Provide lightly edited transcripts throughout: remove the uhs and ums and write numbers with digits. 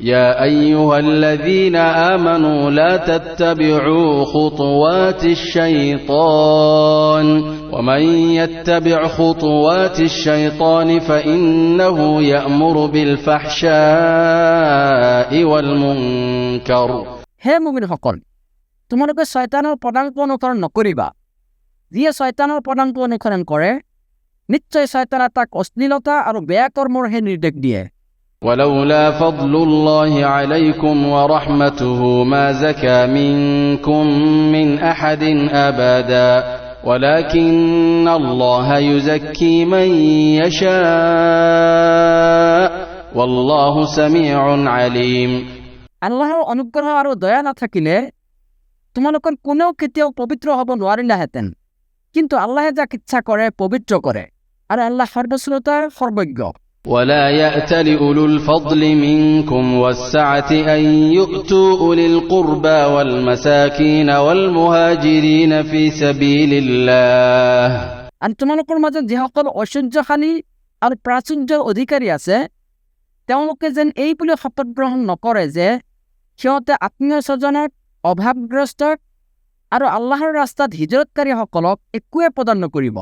يا أيها الذين آمنوا لا تتبعوا خطوات الشيطان ومن يتبع خطوات الشيطان فإنه يأمر بالفحشاء والمنكر হে মুমিন সকল, তোমালোকে শয়তানৰ পদাঙ্ক অনুসৰণ নকৰিবা। যিয়ে শয়তানৰ পদাঙ্ক অনুসৰণ কৰে, নিশ্চয় শয়তানে তাক অশ্লীলতা আৰু বেয়া কৰ্মৰহে নিৰ্দেশ দিয়ে। ولولا فضل الله عليكم ورحمته ما زكى منكم من أحد أبدا ولكن الله يزكي من يشاء والله سميع عليم আল্লাহৰ অনুগ্ৰহ আৰু দয়া নাথাকিলে তোমালোকৰ কোনেও কেতিয়াও পবিত্ৰ হ'ব নোৱাৰিলাহেঁতেন। কিন্তু আল্লাহে যাক ইচ্ছা কৰে পবিত্ৰ কৰে, আৰু আল্লাহ সৰ্বশ্ৰোতা সৰ্বজ্ঞ। ولا يأتل أولو الفضل منكم والسعة أن يؤتوا أولي القربى والمساكين والمهاجرين في سبيل الله আৰু তোমালোকৰ মাজত যিসকল ঐশ্বৰ্যশালী আৰু প্ৰাচুৰ্যৰ অধিকাৰী আছে, তেওঁলোকে যেন এই বুলি শপত গ্ৰহণ নকৰে যে সিহঁতে আত্মীয় স্বজনক, অভাৱগ্ৰস্তক আৰু আল্লাহৰ ৰাস্তাত হিজৰতকাৰীসকলক একোৱে প্ৰদান নকৰিব।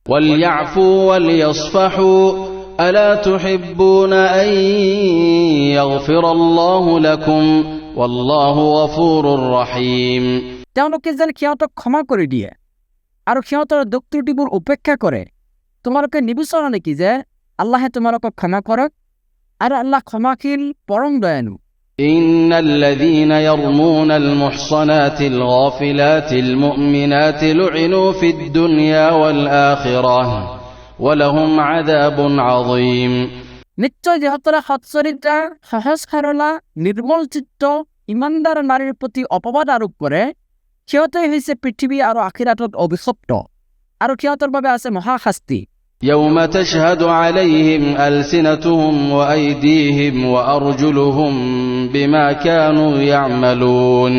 وليعفوا وليصفحوا ألا تحبون أن يغفر الله لكم والله غفور رحيم তেওঁলোকে যেন সিহঁতক ক্ষমা কৰি দিয়ে আৰু সিহঁতৰ দুখ ত্ৰুটিবোৰ উপেক্ষা কৰে। তোমালোকে নিবিচাৰা নেকি যে আল্লাহে তোমালোকক ক্ষমা কৰক? আৰু আল্লাহ ক্ষমাশীল, পৰম দয়ালু। إن الذين يرمون المحصنات الغافلات المؤمنات لعنوا في الدنيا والآخرة ولهم عذاب عظيم নিশ্চয় যিসকলে সৎচৰিত্ৰা, সহজ সৰলা, নিৰ্মল চিত্ত, ইমানদাৰ নাৰীৰ প্ৰতি অপবাদ আৰোপ কৰে, সিহঁতেই হৈছে পৃথিৱী আৰু আখিৰাতত অভিশপ্ত, আৰু সিহঁতৰ বাবে আছে মহাশাস্তি। يوم تشهد عليهم ألسنتهم وأيديهم وأرجلهم بما كانوا يعملون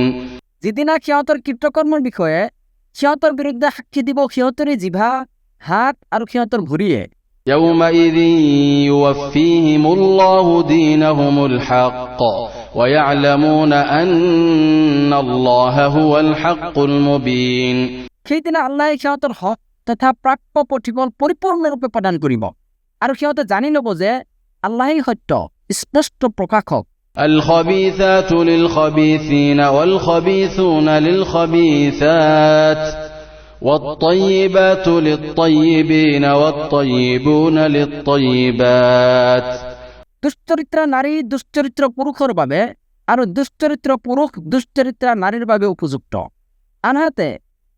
যিদিনা সিহঁতৰ কৃতকৰ্মৰ বিষয়ে সিহঁতৰ বিৰুদ্ধে সাক্ষী দিব সিহঁতৰে জিভা, হাত আৰু সিহঁতৰ ভৰিয়ে। يومئذ يوفيهم الله دينهم الحق ويعلمون أن الله هو الحق المبين সেইদিনা আল্লাহে সিহঁতৰ হক তথা প্ৰাপ্য প্ৰতিফল পৰিপূৰ্ণৰূপে প্ৰদান কৰিব, আৰু সিহঁতে জানি ল'ব যে আল্লাহেই সত্য, স্পষ্ট প্ৰকাশক। الخبيثات للخبيثين والخبيثون للخبيثات والطيبات للطيبين والطيبون للطيبات দুশ্চৰিত্ৰা নাৰী দুশ্চৰিত্ৰ পুৰুষৰ বাবে আৰু দুশ্চৰিত্ৰ পুৰুষ দুশ্চৰিত্ৰা নাৰীৰ বাবে উপযুক্ত। আনহাতে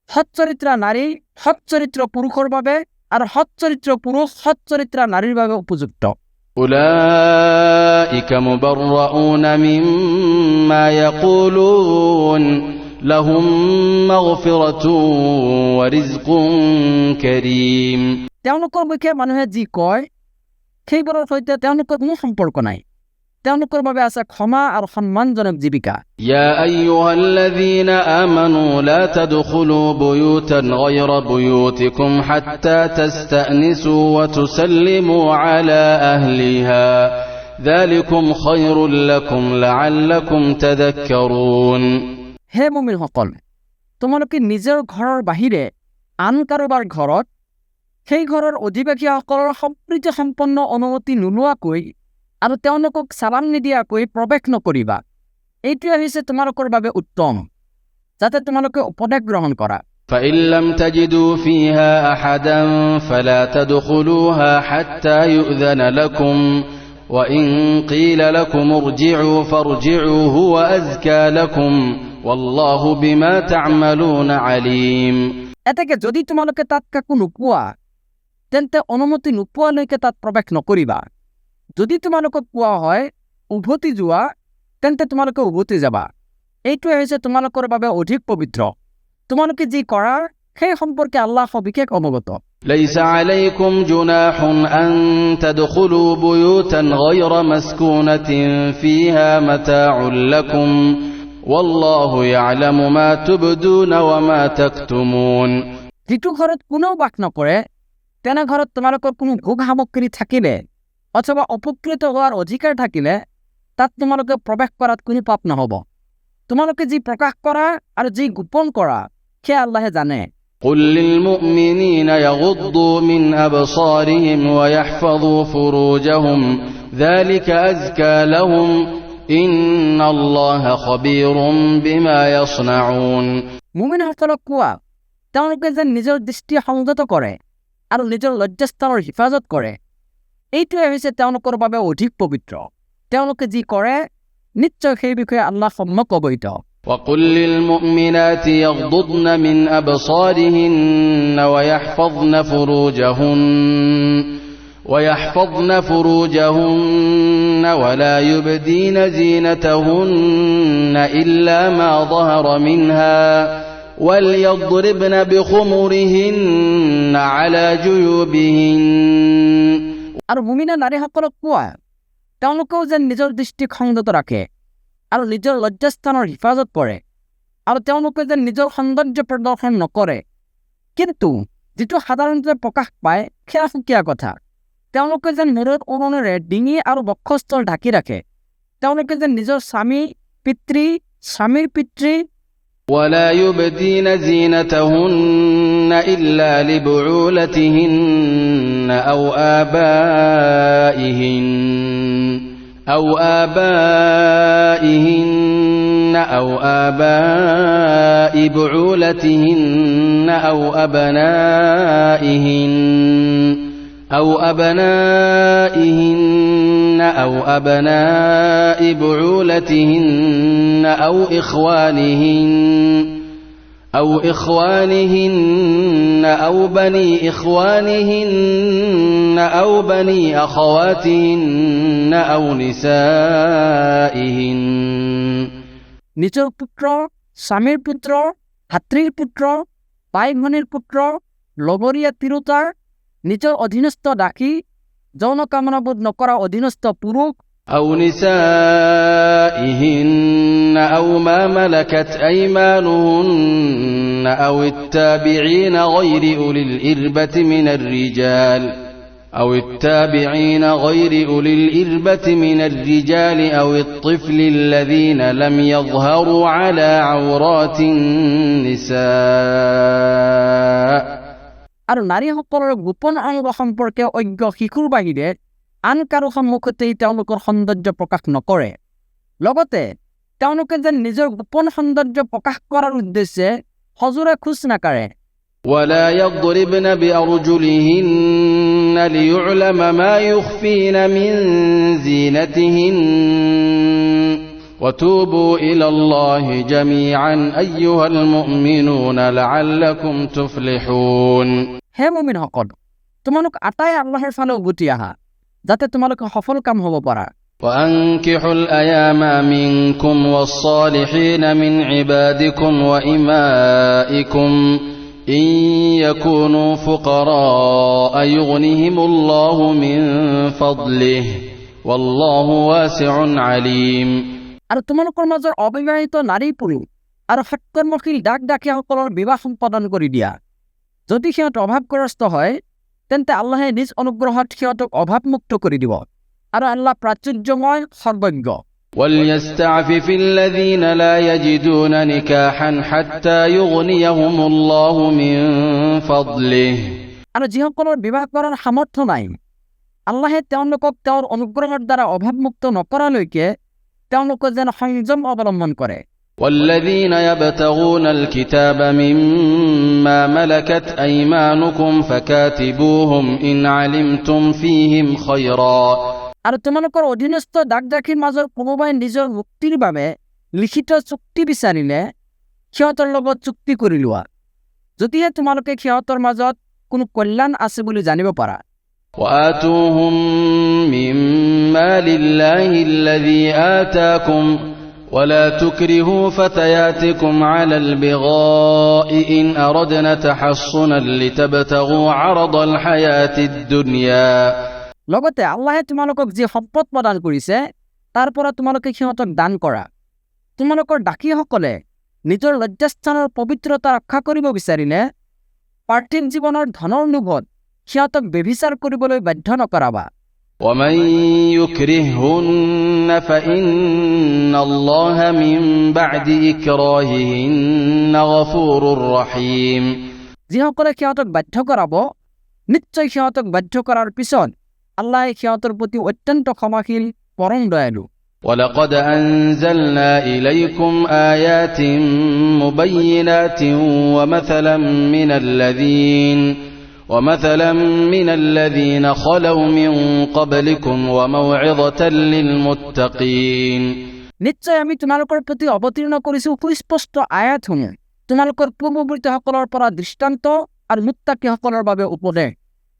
সৎচৰিত্ৰা নাৰী সৎচৰিত্ৰ পুৰুষৰ বাবে আৰু সৎচৰিত্ৰ পুৰুষ সৎচৰিত্ৰা নাৰীৰ বাবে উপযুক্ত। أولئك مبرؤون مما يقولون لهم مغفرة ورزق كريم তেওঁলোকৰ মুখে মানুহে যি কয় সেইবোৰৰ সৈতে তেওঁলোকৰ কোনো সম্পৰ্ক নাই। তেওঁলোকৰ বাবে আছে ক্ষমা আৰু সন্মানজনক জীৱিকা। يا أيها الذين آمنوا لا تدخلوا بيوتا غير بيوتكم حتى تستأنسوا وتسلموا على أهلها ذلكم خير لكم لعلكم تذكرون হে মুমিনসকল, তোমালোকে নিজৰ ঘৰৰ বাহিৰে আন কাৰোবাৰ ঘৰত সেই ঘৰৰ অধিবাসীসকলৰ সম্প্ৰীতি সম্পন্ন অনুমতি নোলোৱাকৈ আৰু তেওঁলোকক চালাম নিদিয়াকৈ প্ৰৱেশ নকৰিবা। এইটোৱে হৈছে তোমালোকৰ বাবে উত্তম, যাতে তোমালোকে উপদেশ গ্ৰহণ কৰা। فإن لم تجدوا فيها أحدا فلا تدخلوها حتى يؤذن لكم وإن قيل لكم ارجعوا فارجعوا هو أزكى لكم والله بما تعملون عليم এতেকে যদি তোমালোকে তাত কাকো নোপোৱা তেন্তে অনুমতি নোপোৱালৈকে তাত প্ৰৱেশ নকৰিবা। যদি তোমালোকক পোৱা হয় উভতি যোৱা তেন্তে তোমালোকে উভতি যাবা। এইটোৱে হৈছে তোমালোকৰ বাবে অধিক পবিত্ৰ। তোমালোকে যি কৰা সেই সম্পৰ্কে আল্লাহ সবিশেষ অৱগত। ليس عليكم جناح أن تدخلوا بيوتا غير مسكونة فيها متاع لكم والله يعلم ما تبدون وما تكتمون যিটো ঘৰত কোনেও বাস নকৰে তেনে ঘৰত তোমালোকৰ কোনো ভোগ সামগ্ৰী থাকিলে অথবা উপকৃত হোৱাৰ অধিকাৰ থাকিলে তাত তোমালোকে প্ৰৱেশ কৰাত কোনো পাপ নহ'ব। তোমালোকে যি প্ৰকাশ কৰা আৰু যি গোপন কৰা সেয়া আল্লাহে জানে। قل للمؤمنين يغضوا من أبصارهم ويحفظوا فروجهم ذلك أزكى لهم إن الله خبير بما يصنعون। মুমিনসকলক কোৱা, তেওঁলোকে যেন নিজৰ দৃষ্টি সংযত কৰে আৰু নিজৰ লজ্জাস্থানৰ হিফাজত কৰে, এইটোৱে হৈছে তেওঁলোকৰ বাবে অধিক পবিত্ৰ। তেওঁলোকে যি কৰে নিশ্চয় সেই বিষয়ে আল্লাহ সম্যক অৱগত। وقل للمؤمنات يغضضن من أبصارهن ويحفظن فروجهن ولا يبدين زينتهن إلا ما ظهر منها وليضربن بخمرهن على جيوبهن। আৰু মুমিনা নাৰীসকলক কোৱা, তেওঁলোকেও যেন নিজৰ দৃষ্টি সংযত ৰাখে আৰু নিজৰ লজ্জাস্থানৰ হিফাজত কৰে, আৰু তেওঁলোকে যেন নিজৰ সৌন্দৰ্য প্ৰদৰ্শন নকৰে, কিন্তু যিটো সাধাৰণতে প্ৰকাশ পায় সেয়া সুকীয়া কথা। তেওঁলোকে যেন মূৰৰ ওৰণেৰে ডিঙি আৰু বক্ষস্থল ঢাকি ৰাখে। তেওঁলোকে যেন নিজৰ স্বামীৰ পিতৃ ولا يبدين زينتهن إلا لبعولتهن أو آبائهن أو آباء بعولتهن أو أبنائهن أو أبناء بعولتهن أو إخوانهن أو بني إخوانهن أو بني أخواتهن أو نسائهن। নিজৰ পুত্ৰ, স্বামীৰ পুত্ৰ, ভাতৃৰ পুত্ৰ, বাই ভনীৰ পুত্ৰ, লগৰীয়া তিৰোতাৰ, নিজৰ অধীনস্থ দাসী, যৌন কামনাবোধ নকৰা অধীনস্থ পুৰুষ, أو نسائهن أو ما ملكت أيمانهن أو التابعين غير أولي الإربة من الرجال أو الطفل الذين لم يظهروا على عورات النساء। আৰু নাৰীসকলৰ গোপন অংগ সম্পৰ্কে অজ্ঞ শিশুৰ বাহিৰে আন কাৰো সন্মুখতেই তেওঁলোকৰ সৌন্দৰ্য প্ৰকাশ নকৰে। লগতে তেওঁলোকে যেন নিজৰ গোপন সৌন্দৰ্য প্ৰকাশ কৰাৰ উদ্দেশ্যে সজোৰে খোজ নাকাঢ়ে। ولا يضربن بأرجلهن ليعلم ما يخفين من زينتهن وتوبوا إلى الله جميعا أيها المؤمنون لعلكم تفلحون। হে মুমিনসকল, তোমালোক আটাই আল্লাহৰ ফালে উভতি আহা, যাতে তোমালোকে সফল কাম হ'ব পাৰা। وأنكحوا الأيام منكم والصالحين من عبادكم وإمائكم إن يكونوا فقراء يغنهم الله من فضله والله واسع عليم। আৰু তোমালোকৰ মাজৰ অবিবাহিত নাৰী পুৰুষ আৰু সৎকৰ্মশীল ডাকিয়াসকলৰ বিবাহ সম্পাদন কৰি দিয়া। যদি সিহঁত অভাৱগ্ৰস্ত হয় তেন্তে আল্লাহে নিজ অনুগ্ৰহত সিহঁতক অভাৱমুক্ত কৰি দিব, আৰু আল্লাহ প্ৰাচুৰ্যময় সৰ্বজ্ঞ। وليستعفف الذين لا يجدون نكاحا حتى يغنيهم الله من فضله। আৰু যিসকলৰ বিবাহ কৰাৰ সামৰ্থ্য নাই, আল্লাহে তেওঁলোকক তেওঁৰ অনুগ্ৰহৰ দ্বাৰা অভাৱমুক্ত নকৰালৈকে তেওঁলোকে যেন সংযম অৱলম্বন কৰে। والذين يبتغون الكتاب مما ملكت أيمانكم فكاتبوهم إن علمتم فيهم خيرا। আৰু তোমালোকৰ অধীনস্থ দাসীৰ মাজৰ কোনোবাই নিজৰ মুক্তিৰ বাবে লিখিত চুক্তি বিচাৰিলে সিহঁতৰ লগত চুক্তি কৰি লোৱা, যদিহে তোমালোকে সিহঁতৰ মাজত কোনো কল্যাণ আছে বুলি জানিব পাৰা। وآتوهم من مال الله الذي آتاكم ولا تكرهوا فتياتكم على البغاء إن أردنا تحصنا لتبتغوا عرض الحياة الدنيا। লগতে আল্লাহে তোমালোকক যি সম্পদ প্ৰদান কৰিছে তাৰ পৰা তোমালোকে সিহঁতক দান কৰা। তোমালোকৰ দাসীসকলে নিজৰ লজ্জাস্থানৰ পবিত্ৰতা ৰক্ষা কৰিব বিচাৰিলে পাৰ্থিৱ জীৱনৰ ধনৰ লোভত সিহঁতক ব্যভিচাৰ কৰিবলৈ বাধ্য নকৰাবা। ومن يكرههن فإن الله من بعد إكراههن غفور رحيم যিসকলে সিহঁতক বাধ্য কৰাব নিশ্চয় সিহঁতক বাধ্য কৰাৰ পিছত আল্লাহ সিহঁতৰ প্ৰতি অত্যন্ত ক্ষমাশীল পৰম দয়ালু ولقد أنزلنا إليكم آيات مبينات ومثلا من الذين خلوا من قبلكم وموعظة للمتقين নিশ্চয় আমি তোমালোকৰ প্ৰতি অৱতীৰ্ণ কৰিছো সুস্পষ্ট আয়াতসমূহ তোমালোকৰ পূৰ্বৱৰ্তীসকলৰ পৰা দৃষ্টান্ত আৰু মুত্তাকীসকলৰ বাবে উপদেশ